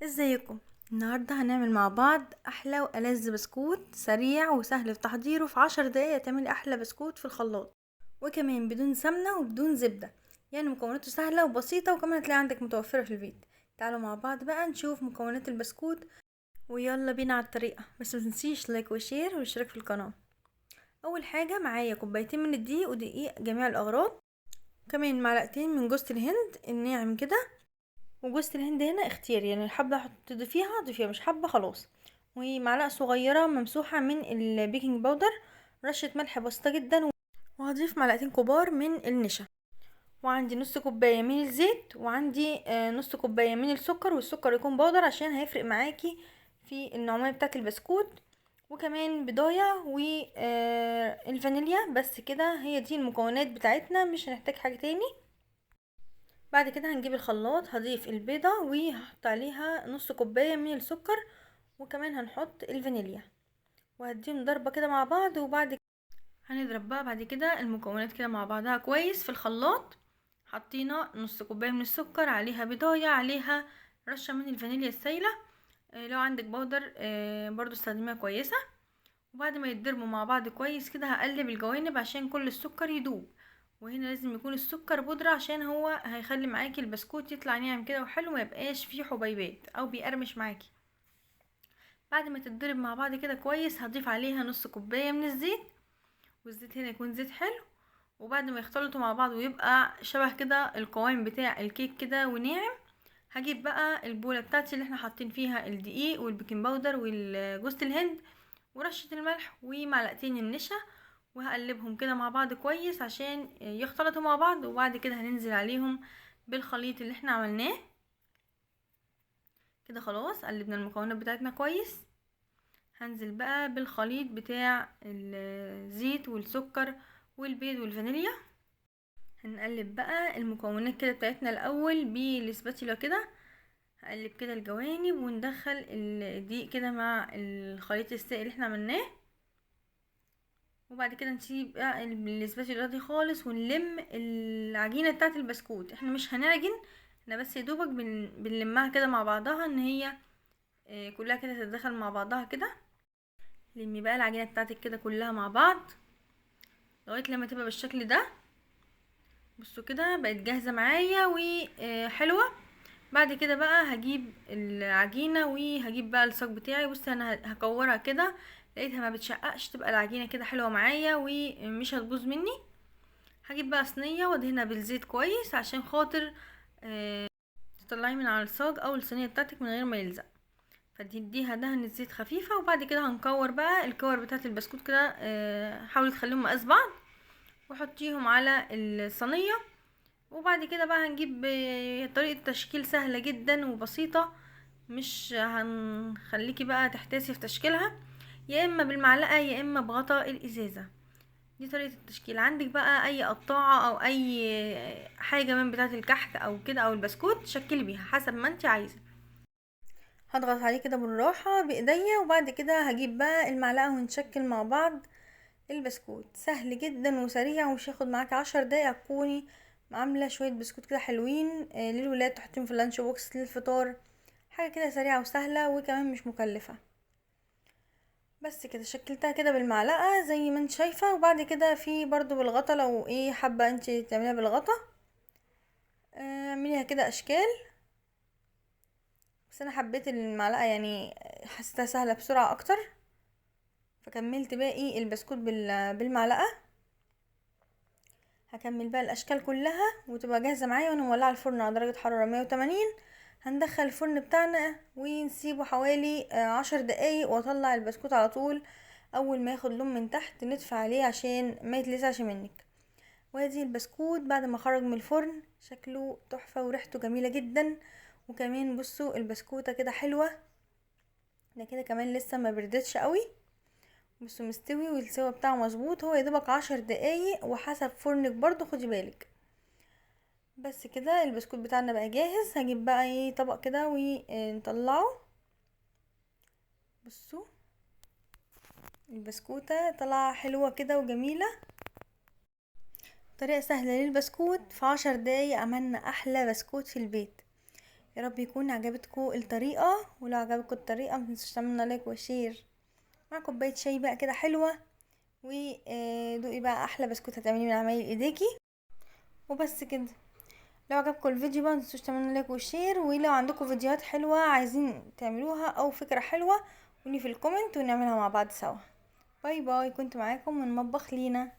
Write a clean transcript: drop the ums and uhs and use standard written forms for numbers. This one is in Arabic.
ازيكم؟ النهاردة هنعمل مع بعض احلى والذ بسكوت سريع وسهل في تحضيره. في 10 دقايق تعملي احلى بسكوت في الخلاط، وكمان بدون سمنة وبدون زبدة. يعني مكوناته سهلة وبسيطة، وكمان هتلاقي عندك متوفرة في البيت. تعالوا مع بعض بقى نشوف مكونات البسكوت، ويلا بينا على الطريقة. بس متنسيش لايك وشير والاشتراك في القناة. اول حاجة معايا كوبايتين من الدقيق ودقيق جميع الاغراض، كمان معلقتين من جوز الهند الناعم كده. وجوزة الهند هنا اختياري، يعني حابة تضيفيها ضيفيها، مش حابة خلاص. ومعلقة صغيرة ممسوحة من البيكنج باودر، رشة ملح بسيطة جدا، وهضيف معلقتين كبار من النشا. وعندي نص كوباية من الزيت، وعندي نص كوباية من السكر، والسكر يكون بودر عشان هيفرق معاكي في النعومية بتاعة البسكوت. وكمان بضاية والفانيليا. بس كده، هي دي المكونات بتاعتنا، مش هنحتاج حاجة تاني. بعد كده هنجيب الخلاط، هضيف البيضة وهحط عليها نص كوباية من السكر، وكمان هنحط الفانيليا، وهديهم ضربة كده مع بعض. وبعد كده هنضرب بقى بعد كده المكونات كده مع بعضها كويس في الخلاط. حطينا نص كوباية من السكر، عليها بيضاية، عليها رشة من الفانيليا السايلة. لو عندك بودر برضو استخدميها كويسة. وبعد ما يتضربوا مع بعض كويس كده، هقلب الجوانب عشان كل السكر يدوب. وهنا لازم يكون السكر بودرة، عشان هو هيخلي معاكي البسكوت يطلع ناعم كده وحلو، ما يبقاش فيه حبيبات او بيقرمش معاكي. بعد ما تتضرب مع بعض كده كويس، هضيف عليها نص كوباية من الزيت، والزيت هنا يكون زيت حلو. وبعد ما يختلطوا مع بعض ويبقى شبه كده القوام بتاع الكيك كده وناعم، هجيب بقى البولة بتاعتي اللي احنا حاطين فيها الدقيق والبيكنج باودر والجوز الهند ورشة الملح ومعلقتين النشا، وهقلبهم كده مع بعض كويس عشان يختلطوا مع بعض. وبعد كده هننزل عليهم بالخليط اللي احنا عملناه كده. خلاص قلبنا المكونات بتاعتنا كويس. هنزل بقى بالخليط بتاع الزيت والسكر والبيض والفانيليا. هنقلب بقى المكونات كده بتاعتنا الاول بالسباتيولا كده. هقلب كده الجوانب وندخل الدقيق كده مع الخليط السائل اللي احنا عملناه. وبعد كده نسيب بقى الاسباتيولا دي خالص، ونلم العجينه بتاعه البسكوت. احنا مش هنعجن، احنا بس يدوبك بنلمها كده مع بعضها، ان هي كلها كده تتدخل مع بعضها كده. لمي بقى العجينه بتاعتك كده كلها مع بعض لغايه لما تبقى بالشكل ده. بصوا كده بقت جاهزه معايا وحلوه. بعد كده بقى هجيب العجينه وهجيب بقى الصاج بتاعي. بصي انا هكورها كده، لقيتها ما بتشققش، تبقى العجينه كده حلوه معايا ومش هتبوظ مني. هجيب بقى صينيه وادهنها بالزيت كويس عشان خاطر تطلعي من على الصاج او الصينيه بتاعتك من غير ما يلزق. فتديها دهنة زيت خفيفه. وبعد كده هنكور بقى الكور بتاعت البسكوت كده. حاولي تخليهم مقاس بعض وحطيهم على الصينيه. وبعد كده بقى هنجيب طريقه تشكيل سهله جدا وبسيطه، مش هنخليكي بقى تحتاسي في تشكيلها، يا اما بالمعلقه يا اما بغطا الازازه. دي طريقة التشكيل. عندك بقى اي قطاعة او اي حاجة من بتاعة الكحك او كده او البسكوت، شكلي بيها حسب ما انت عايزة. هضغط عليه كده بالراحة بايديا، وبعد كده هجيب بقى المعلقة ونشكل مع بعض البسكوت. سهل جدا وسريع، ومش هياخد معاكي 10 دقايق تكوني عاملة شوية بسكوت كده حلوين للولاد، تحطيهم في اللانش بوكس للفطار. حاجة كده سريعة وسهلة، وكمان مش مكلفة. بس كده شكلتها كده بالمعلقة زي ما انت شايفة. وبعد كده في برضو بالغطا، لو ايه حابة انت تعمليها بالغطا اعمليها كده اشكال. بس انا حبيت المعلقة، يعني حسيتها سهلة بسرعة اكتر، فكملت باقي البسكوت بالمعلقة. هكمل بقى الاشكال كلها وتبقى جاهزة معايا، وانا مولعة الفرن على درجة حرارة 180. هندخل الفرن بتاعنا ونسيبه حوالي 10 دقايق، واطلع البسكوت على طول. اول ما ياخد لون من تحت ندفع عليه عشان ما يتلسعش منك. وادي البسكوت بعد ما خرج من الفرن، شكله تحفة وريحته جميلة جدا. وكمان بصوا البسكوتة كده حلوة، ده كده كمان لسه ما بردتش قوي. بصوا مستوي والسوا بتاعه مظبوط، هو يدوبك 10 دقايق، وحسب فرنك برضو خدي بالك. بس كده البسكوت بتاعنا بقى جاهز. هجيب بقى ايه طبق كده ونطلعه. بصوا البسكوتة طلع حلوة كده وجميلة. طريقة سهلة للبسكوت، في 10 دقايق عملنا احلى بسكوت في البيت. يا رب يكون عجبتكم الطريقة، ولو عجبتكم الطريقة متنسوش تعملوا لايك وشير مع كوباية شاي بقى كده حلوة، ودوقي بقى احلى بسكوت هتعمليه من عمايل ايديكي. وبس كده. لو عجبكم الفيديو بقى متنسوش تعملوا لايك وشير، ولو عندكم فيديوهات حلوة عايزين تعملوها او فكرة حلوة قولي في الكومنت ونعملها مع بعض سوا. باي باي، كنت معاكم من مطبخ لينا.